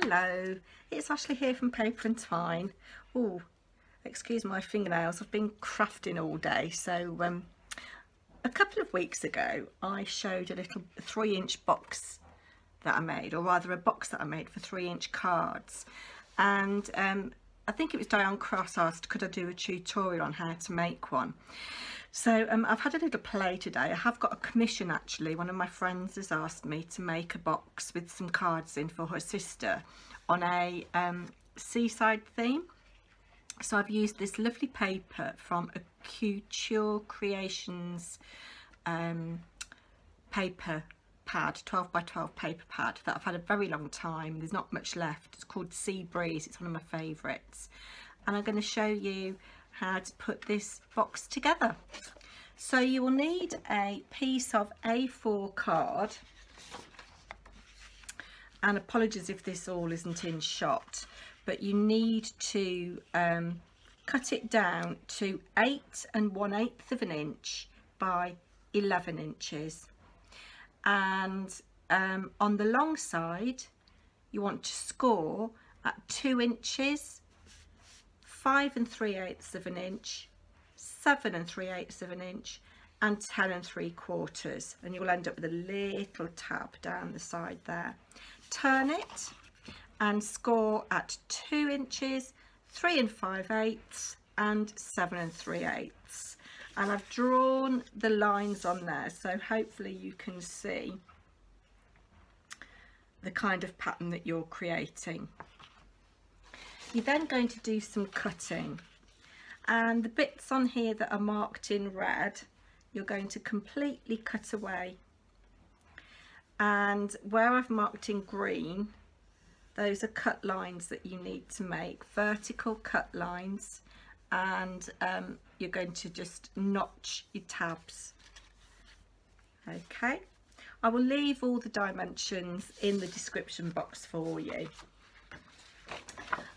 Hello, it's Ashley here from Paper&Twine. Oh, excuse my fingernails, I've been crafting all day. So a couple of weeks ago I showed a little 3-inch box that I made, or rather a box that I made for 3-inch cards, and I think it was Diane Cross asked could I do a tutorial on how to make one. So I've had a little play today. I have got a commission actually. One of my friends has asked me to make a box with some cards in for her sister on a seaside theme. So I've used this lovely paper from a Couture Creations paper pad, 12 by 12 paper pad that I've had a very long time. There's not much left. It's called Sea Breeze. It's one of my favourites, and I'm going to show you how to put this box together. So you will need a piece of A4 card, and apologies if this all isn't in shot, but you need to cut it down to 8 1/8 of an inch by 11 inches, and on the long side you want to score at 2 inches, 5 3/8 of an inch, 7 3/8 of an inch, and 10 3/4, and you'll end up with a little tab down the side there. Turn it and score at 2 inches, 3 5/8, and 7 3/8. And I've drawn the lines on there, so hopefully you can see the kind of pattern that you're creating. You're then going to do some cutting, and the bits on here that are marked in red you're going to completely cut away, and where I've marked in green, those are cut lines that you need to make, vertical cut lines, and you're going to just notch your tabs. Okay, I will leave all the dimensions in the description box for you.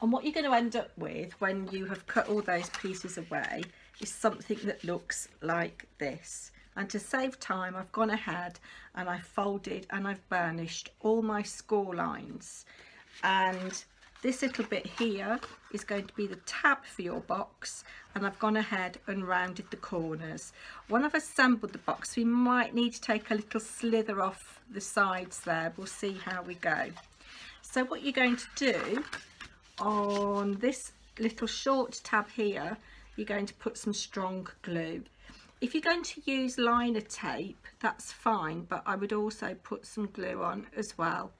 And what you're going to end up with when you have cut all those pieces away is something that looks like this. And to save time, I've gone ahead and I've folded and I've burnished all my score lines, and this little bit here is going to be the tab for your box, and I've gone ahead and rounded the corners. When I've assembled the box, we might need to take a little slither off the sides there. We'll see how we go. So what you're going to do on this little short tab here, you're going to put some strong glue. If you're going to use liner tape, that's fine, but I would also put some glue on as well,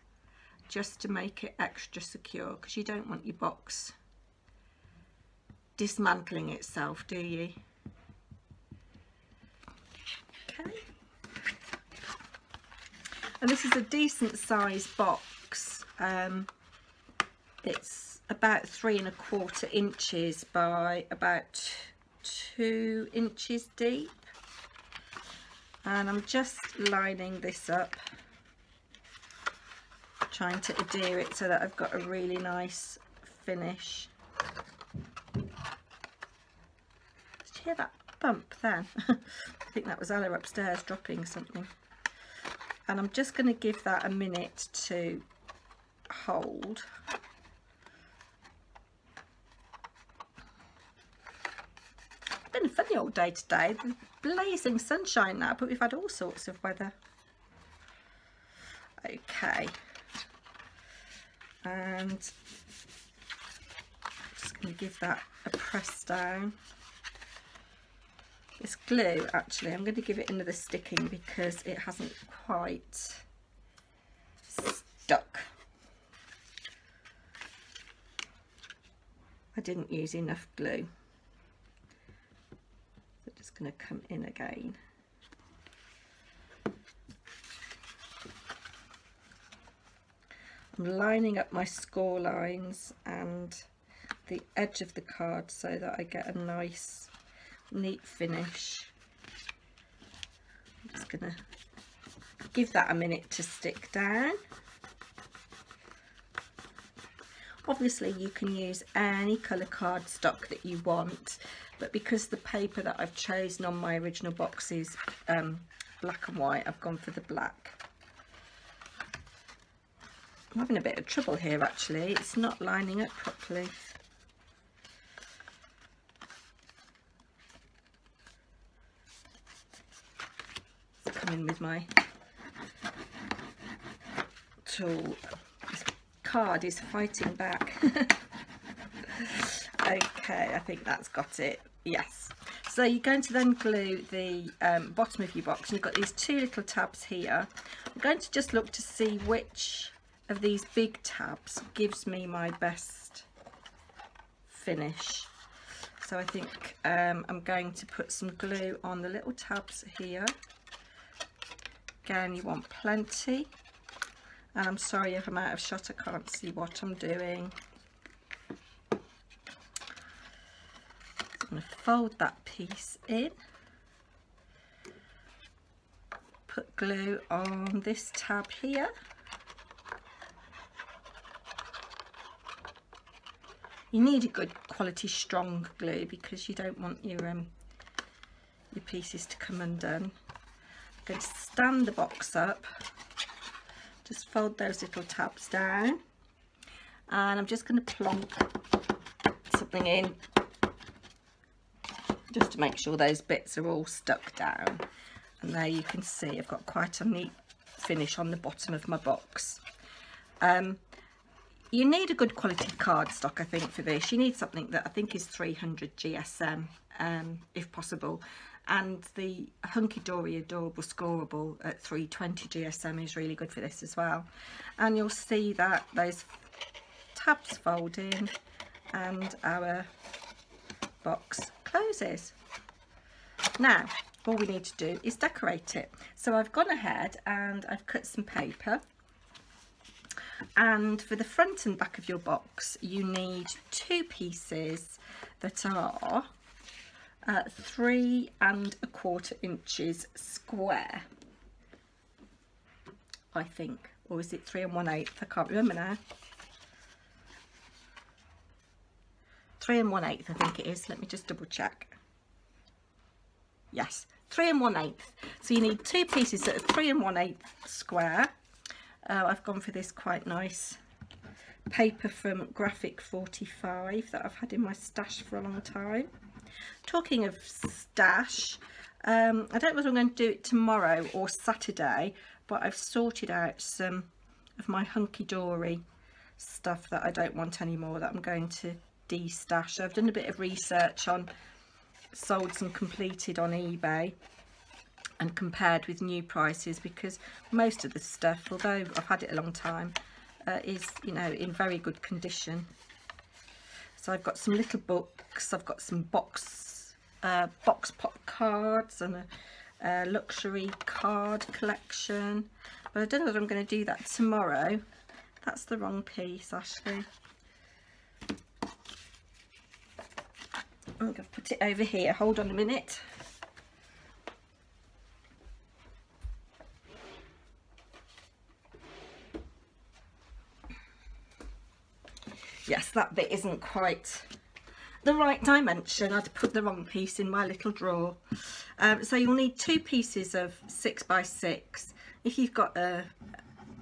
just to make it extra secure, because you don't want your box dismantling itself, do you? Okay. And this is a decent sized box. It's about 3 1/4 inches by about 2 inches deep, and I'm just lining this up, trying to adhere it so that I've got a really nice finish. Did you hear that bump then? I think that was Ella upstairs dropping something. And I'm just going to give that a minute to hold. It's been a funny old day today. The blazing sunshine now, but we've had all sorts of weather. Okay. And just going to give that a press down. This glue, actually, I'm going to give it another sticking because it hasn't quite stuck. I didn't use enough glue. So just going to come in again. I'm lining up my score lines and the edge of the card so that I get a nice neat finish. I'm just going to give that a minute to stick down. Obviously you can use any colour cardstock that you want, but because the paper that I've chosen on my original box is black and white, I've gone for the black. I'm having a bit of trouble here actually, it's not lining up properly. Let's come in with my tool. This card is fighting back. Okay, I think that's got it. Yes. So you're going to then glue the bottom of your box, and you've got these two little tabs here. I'm going to just look to see which of these big tabs gives me my best finish. So I think I'm going to put some glue on the little tabs here. Again, you want plenty. And I'm sorry if I'm out of shot, I can't see what I'm doing. I'm going to fold that piece in, put glue on this tab here. You need a good quality strong glue because you don't want your pieces to come undone. I'm going to stand the box up, just fold those little tabs down, and I'm just going to plonk something in just to make sure those bits are all stuck down. And there you can see I've got quite a neat finish on the bottom of my box. You need a good quality cardstock, I think, for this. You need something that I think is 300 GSM, if possible. And the Hunky Dory Adorable Scoreable at 320 GSM is really good for this as well. And you'll see that those tabs fold in and our box closes. Now all we need to do is decorate it. So I've gone ahead and I've cut some paper, and for the front and back of your box you need two pieces that are 3 1/4 inches square, I think, or is it 3 1/8? I can't remember now. 3 1/8 I think it is. Let me just double check. Yes, 3 1/8. So you need two pieces that are 3 1/8 square. I've gone for this quite nice paper from Graphic 45 that I've had in my stash for a long time. Talking of stash, I don't know whether I'm going to do it tomorrow or Saturday, but I've sorted out some of my Hunky Dory stuff that I don't want anymore that I'm going to de-stash. So I've done a bit of research on solds and completed on eBay and compared with new prices, because most of the stuff, although I've had it a long time, is, you know, in very good condition. So I've got some little books, I've got some box pop cards and a luxury card collection, but I don't know whether I'm going to do that tomorrow. That's the wrong piece, Ashley. I'm going to put it over here. Hold on a minute. Yes, that bit isn't quite the right dimension. I'd put the wrong piece in my little drawer. So you'll need two pieces of 6 by 6. If you've got a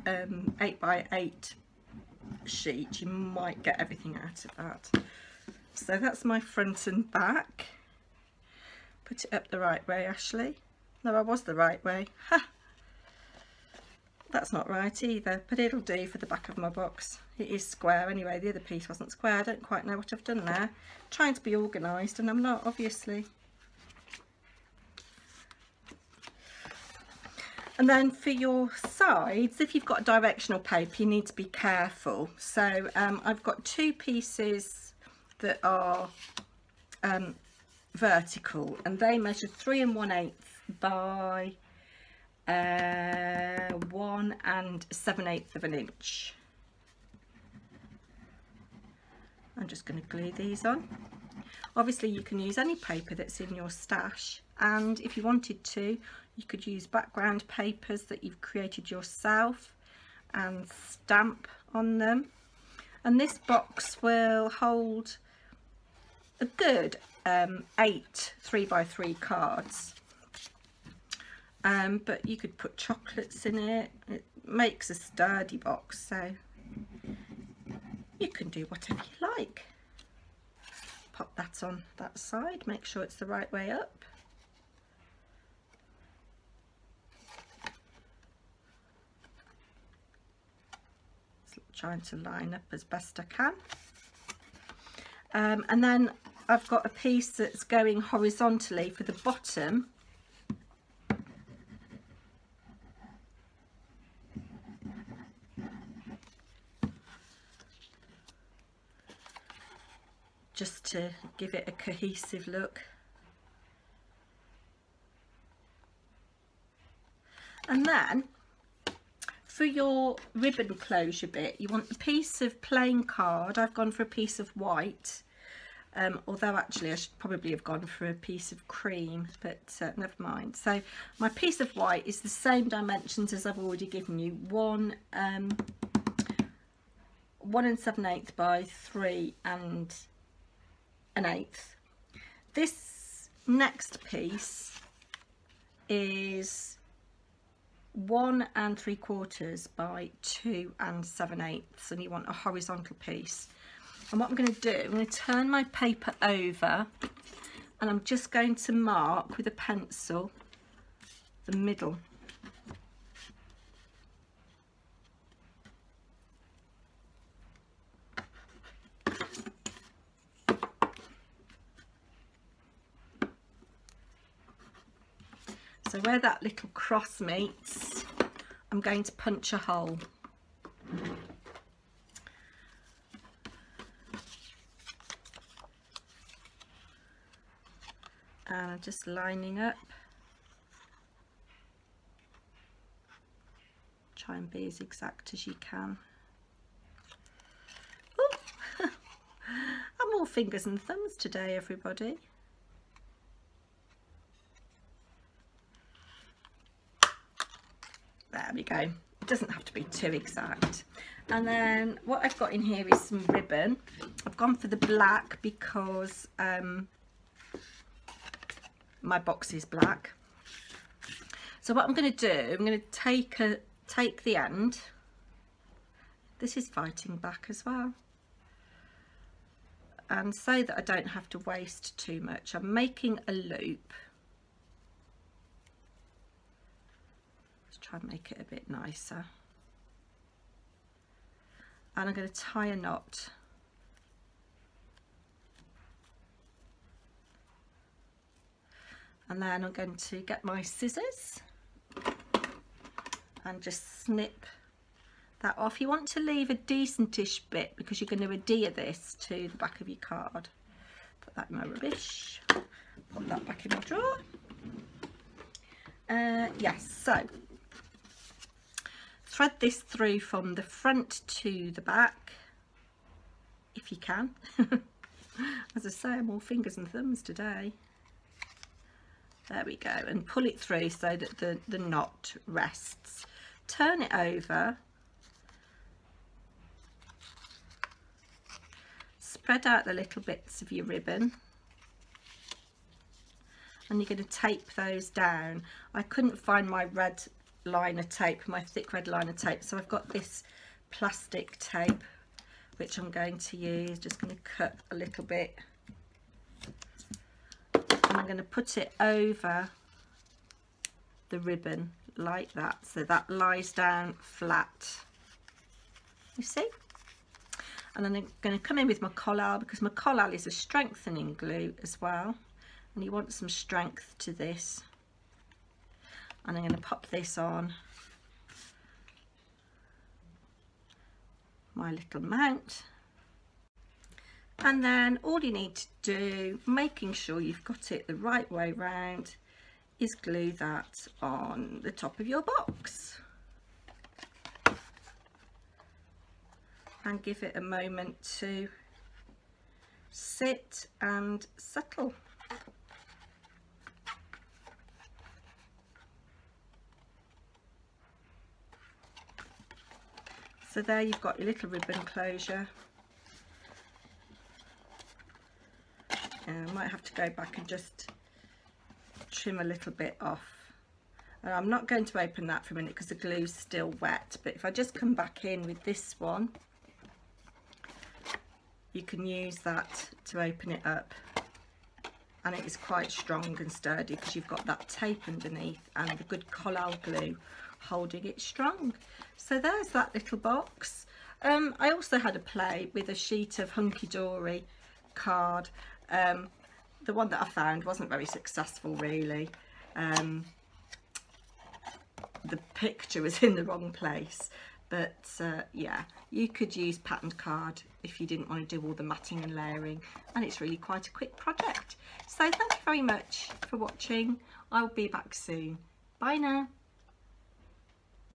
8 by 8 sheet, you might get everything out of that. So that's my front and back. Put it up the right way, Ashley. No, I was the right way. Ha! That's not right either, but it'll do for the back of my box. It is square anyway. The other piece wasn't square. I don't quite know what I've done there. I'm trying to be organised and I'm not, obviously. And then for your sides, if you've got directional paper, you need to be careful. So I've got two pieces that are vertical, and they measure 3 1/8 by 1 7/8 of an inch. I'm just going to glue these on. Obviously you can use any paper that's in your stash, and if you wanted to, you could use background papers that you've created yourself and stamp on them. And this box will hold a good 8 3 by 3 cards. But you could put chocolates in it. It makes a sturdy box, so You can do whatever you like. Pop that on that side, make sure it's the right way up. Trying to line up as best I can. And then I've got a piece that's going horizontally for the bottom. Just to give it a cohesive look. And then for your ribbon closure bit, you want a piece of plain card. I've gone for a piece of white, although actually I should probably have gone for a piece of cream, but never mind. So my piece of white is the same dimensions as I've already given you, 1 7/8 by 3 1/8. This next piece is 1 3/4 by 2 7/8, and you want a horizontal piece. And what I'm going to do, I'm going to turn my paper over, and I'm just going to mark with a pencil the middle. So where that little cross meets, I'm going to punch a hole. And I'm just lining up. Try and be as exact as you can. Ooh. I'm all fingers and thumbs today, everybody. There we go. It doesn't have to be too exact. And then what I've got in here is some ribbon. I've gone for the black because my box is black. So what I'm going to do, I'm going to take the end. This is fighting back as well. And so that I don't have to waste too much, I'm making a loop. Try and make it a bit nicer, and I'm going to tie a knot, and then I'm going to get my scissors and just snip that off. You want to leave a decentish bit because you're going to adhere this to the back of your card. Put that in my rubbish, put that back in my drawer. Yes, so thread this through from the front to the back, if you can. As I say, I'm all fingers and thumbs today. There we go, and pull it through so that the knot rests. Turn it over, spread out the little bits of your ribbon, and you're going to tape those down. I couldn't find my red liner tape, my thick red liner tape, so I've got this plastic tape which I'm going to use. Just going to cut a little bit, and I'm going to put it over the ribbon like that, so that lies down flat, you see. And then I'm going to come in with my collal, because my collal is a strengthening glue as well, and you want some strength to this. And I'm going to pop this on my little mount, and then all you need to do, making sure you've got it the right way round, is glue that on the top of your box and give it a moment to sit and settle. So there you've got your little ribbon closure. I might have to go back and just trim a little bit off. And I'm not going to open that for a minute because the glue's still wet, but if I just come back in with this one you can use that to open it up, and it is quite strong and sturdy because you've got that tape underneath and the good collal glue holding it strong. So there's that little box. I also had a play with a sheet of hunky-dory card. The one that I found wasn't very successful really. The picture was in the wrong place, but yeah, you could use patterned card if you didn't want to do all the matting and layering, and it's really quite a quick project. So thank you very much for watching. I'll be back soon. Bye now.